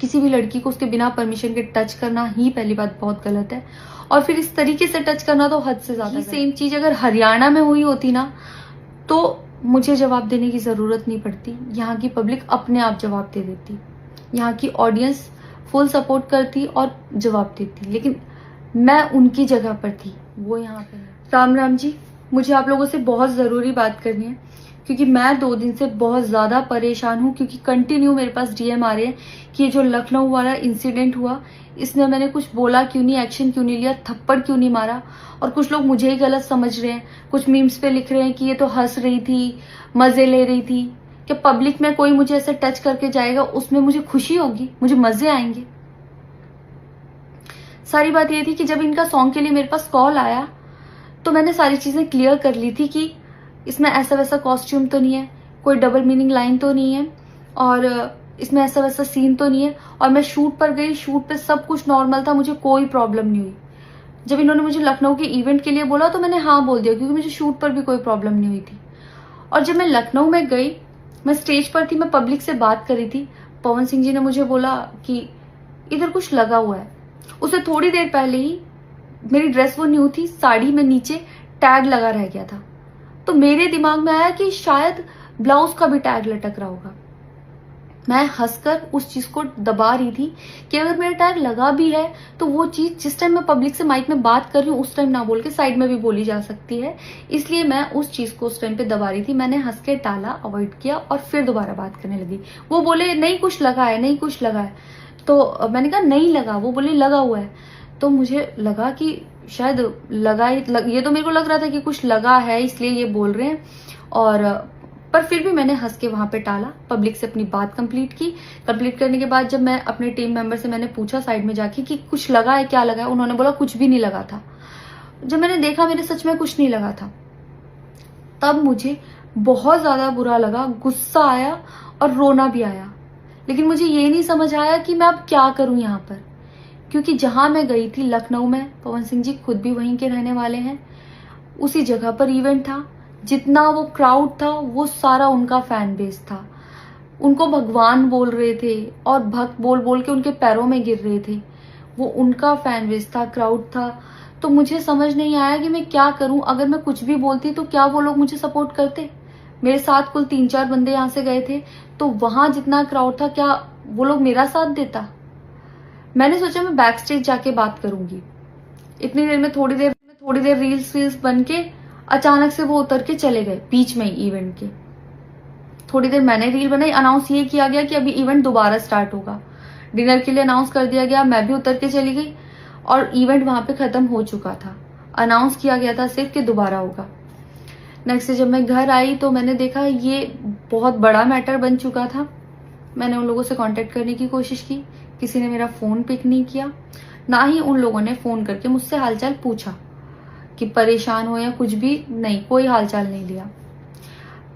किसी भी लड़की को उसके बिना परमिशन के टच करना ही पहली बात बहुत गलत है, और फिर इस तरीके से टच करना तो हद से ज्यादा। सेम चीज अगर हरियाणा में हुई होती ना तो मुझे जवाब देने की जरूरत नहीं पड़ती, यहाँ की पब्लिक अपने आप जवाब दे देती, यहाँ की ऑडियंस फुल सपोर्ट करती और जवाब देती, लेकिन मैं उनकी जगह पर थी, वो यहाँ पे। राम राम जी, मुझे आप लोगों से बहुत ज़रूरी बात करनी है, क्योंकि मैं 2 दिन से बहुत ज़्यादा परेशान हूँ, क्योंकि कंटिन्यू मेरे पास डीएम आ रहे हैं कि ये जो लखनऊ वाला इंसिडेंट हुआ, इसमें मैंने कुछ बोला क्यों नहीं, एक्शन क्यों नहीं लिया, थप्पड़ क्यों नहीं मारा, और कुछ लोग मुझे ही गलत समझ रहे हैं। कुछ मीम्स पे लिख रहे हैं कि ये तो हंस रही थी, मज़े ले रही थी, कि पब्लिक में कोई मुझे ऐसे टच करके जाएगा उसमें मुझे खुशी होगी, मुझे मज़े आएंगे। सारी बात ये थी कि जब इनका सॉन्ग के लिए मेरे पास कॉल आया तो मैंने सारी चीज़ें क्लियर कर ली थी कि इसमें ऐसा वैसा कॉस्ट्यूम तो नहीं है, कोई डबल मीनिंग लाइन तो नहीं है, और इसमें ऐसा वैसा सीन तो नहीं है। और मैं शूट पर गई, शूट पे सब कुछ नॉर्मल था, मुझे कोई प्रॉब्लम नहीं हुई। जब इन्होंने मुझे लखनऊ के इवेंट के लिए बोला तो मैंने हाँ बोल दिया, क्योंकि मुझे शूट पर भी कोई प्रॉब्लम नहीं हुई थी। और जब मैं लखनऊ में गई, मैं स्टेज पर थी, मैं पब्लिक से बात कर रही थी, पवन सिंह जी ने मुझे बोला कि इधर कुछ लगा हुआ है। उससे थोड़ी देर पहले ही मेरी ड्रेस वो न्यू थी, साड़ी में नीचे टैग लगा रह गया था, तो मेरे दिमाग में आया कि शायद ब्लाउज का भी टैग लटक रहा होगा। मैं हंसकर उस चीज को दबा रही थी कि अगर मेरा टैग लगा भी है तो वो चीज जिस टाइम मैं पब्लिक से माइक में बात कर रही हूँ उस टाइम ना बोल के साइड में भी बोली जा सकती है, इसलिए मैं उस चीज को उस टाइम पे दबा रही थी। मैंने हंस के टाला, अवॉइड किया और फिर दोबारा बात करने लगी। वो बोले नहीं कुछ लगा है, नहीं कुछ लगा है, तो मैंने कहा नहीं लगा, वो बोले लगा हुआ है। तो मुझे लगा कि शायद लगा ये तो मेरे को लग रहा था कि कुछ लगा है इसलिए ये बोल रहे हैं, और पर फिर भी मैंने हंस के वहां पे टाला, पब्लिक से अपनी बात कंप्लीट की। कंप्लीट करने के बाद जब मैं अपने टीम मेंबर से मैंने पूछा साइड में जाके कि कुछ लगा है, क्या लगा है, उन्होंने बोला कुछ भी नहीं लगा था। जब मैंने देखा मेरे सच में कुछ नहीं लगा था, तब मुझे बहुत ज्यादा बुरा लगा, गुस्सा आया और रोना भी आया। लेकिन मुझे ये नहीं समझ आया कि मैं अब क्या करूं यहाँ पर, क्योंकि जहां मैं गई थी लखनऊ में, पवन सिंह जी खुद भी वहीं के रहने वाले हैं, उसी जगह पर इवेंट था। जितना वो क्राउड था वो सारा उनका फैन बेस था, उनको भगवान बोल रहे थे और भक्त बोल बोल के उनके पैरों में गिर रहे थे, वो उनका फैन बेस था, क्राउड था। तो मुझे समझ नहीं आया कि मैं क्या करूं। अगर मैं कुछ भी बोलती तो क्या वो लोग मुझे सपोर्ट करते? मेरे साथ कुल 3-4 बंदे यहाँ से गए थे, तो वहां जितना क्राउड था क्या वो लोग मेरा साथ देता? मैंने सोचा मैं बैक स्टेज जाके बात करूंगी। इतनी देर में थोड़ी देर रील्स बन के अचानक से वो उतर के चले गए बीच में ही इवेंट के। थोड़ी देर मैंने रील बनाई, अनाउंस ये किया गया कि अभी इवेंट दोबारा स्टार्ट होगा, डिनर के लिए अनाउंस कर दिया गया। मैं भी उतर के चली गई और इवेंट वहां पे खत्म हो चुका था, अनाउंस किया गया था सिर्फ कि दोबारा होगा। नेक्स्ट जब मैं घर आई तो मैंने देखा ये बहुत बड़ा मैटर बन चुका था। मैंने उन लोगों से कांटेक्ट करने की कोशिश की, किसी ने मेरा फोन पिक नहीं किया, ना ही उन लोगों ने फोन करके मुझसे हालचाल पूछा कि परेशान हो या कुछ भी, नहीं, कोई हालचाल नहीं लिया।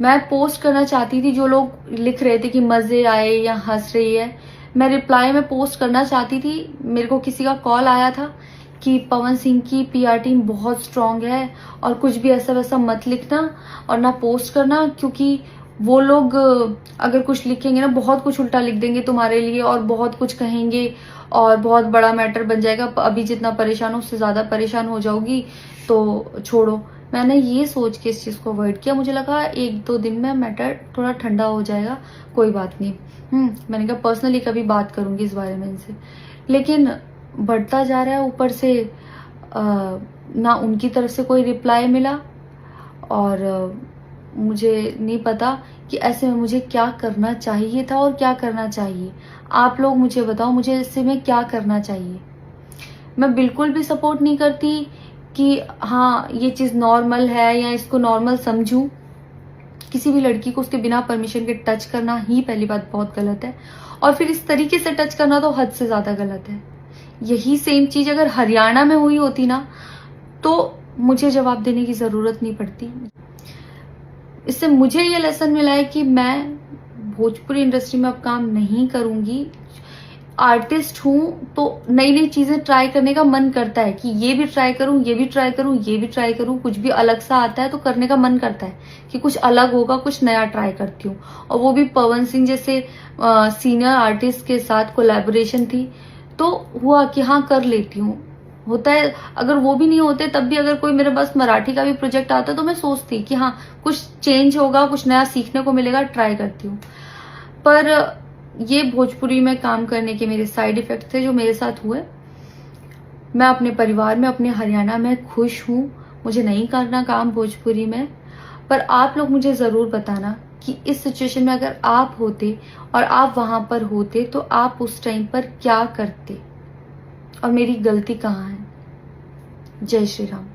मैं पोस्ट करना चाहती थी, जो लोग लिख रहे थे कि मजे आए या हंस रही है, मैं रिप्लाई में पोस्ट करना चाहती थी। मेरे को किसी का कॉल आया था कि पवन सिंह की पीआर टीम बहुत स्ट्रांग है और कुछ भी ऐसा वैसा मत लिखना और ना पोस्ट करना, क्योंकि वो लोग अगर कुछ लिखेंगे ना बहुत कुछ उल्टा लिख देंगे तुम्हारे लिए और बहुत कुछ कहेंगे और बहुत बड़ा मैटर बन जाएगा। अभी जितना परेशान हो उससे ज्यादा परेशान हो जाओगी, तो छोड़ो। मैंने ये सोच के इस चीज को अवॉइड किया। मुझे लगा 1-2 दिन में मैटर थोड़ा ठंडा हो जाएगा, कोई बात नहीं। मैंने कहा पर्सनली कभी बात करूंगी इस बारे में इनसे, लेकिन बढ़ता जा रहा है। ऊपर से ना उनकी तरफ से कोई रिप्लाई मिला, और मुझे नहीं पता कि ऐसे में मुझे क्या करना चाहिए था और क्या करना चाहिए। आप लोग मुझे बताओ, मुझे इससे में क्या करना चाहिए। मैं बिल्कुल भी सपोर्ट नहीं करती कि हाँ ये चीज नॉर्मल है या इसको नॉर्मल समझूं। किसी भी लड़की को उसके बिना परमिशन के टच करना ही पहली बात बहुत गलत है, और फिर इस तरीके से टच करना तो हद से ज्यादा गलत है। यही सेम चीज अगर हरियाणा में हुई होती ना तो मुझे जवाब देने की जरूरत नहीं पड़ती। इससे मुझे ये लेसन मिला है कि मैं भोजपुरी इंडस्ट्री में अब काम नहीं करूंगी। आर्टिस्ट हूँ तो नई नई चीजें ट्राई करने का मन करता है कि ये भी ट्राई करूँ, ये भी ट्राई करूँ, ये भी ट्राई करूँ। कुछ भी अलग सा आता है तो करने का मन करता है कि कुछ अलग होगा, कुछ नया ट्राई करती हूँ। और वो भी पवन सिंह जैसे सीनियर आर्टिस्ट के साथ कोलैबोरेशन थी तो हुआ कि हाँ कर लेती हूँ। होता है, अगर वो भी नहीं होते तब भी अगर कोई मेरे पास मराठी का भी प्रोजेक्ट आता तो मैं सोचती कि हाँ कुछ चेंज होगा, कुछ नया सीखने को मिलेगा, ट्राई करती हूँ। पर ये भोजपुरी में काम करने के मेरे साइड इफेक्ट थे जो मेरे साथ हुए। मैं अपने परिवार में, अपने हरियाणा में खुश हूँ। मुझे नहीं करना काम भोजपुरी में। पर आप लोग मुझे जरूर बताना कि इस सिचुएशन में अगर आप होते और आप वहां पर होते तो आप उस टाइम पर क्या करते और मेरी गलती कहाँ है। जय श्री राम।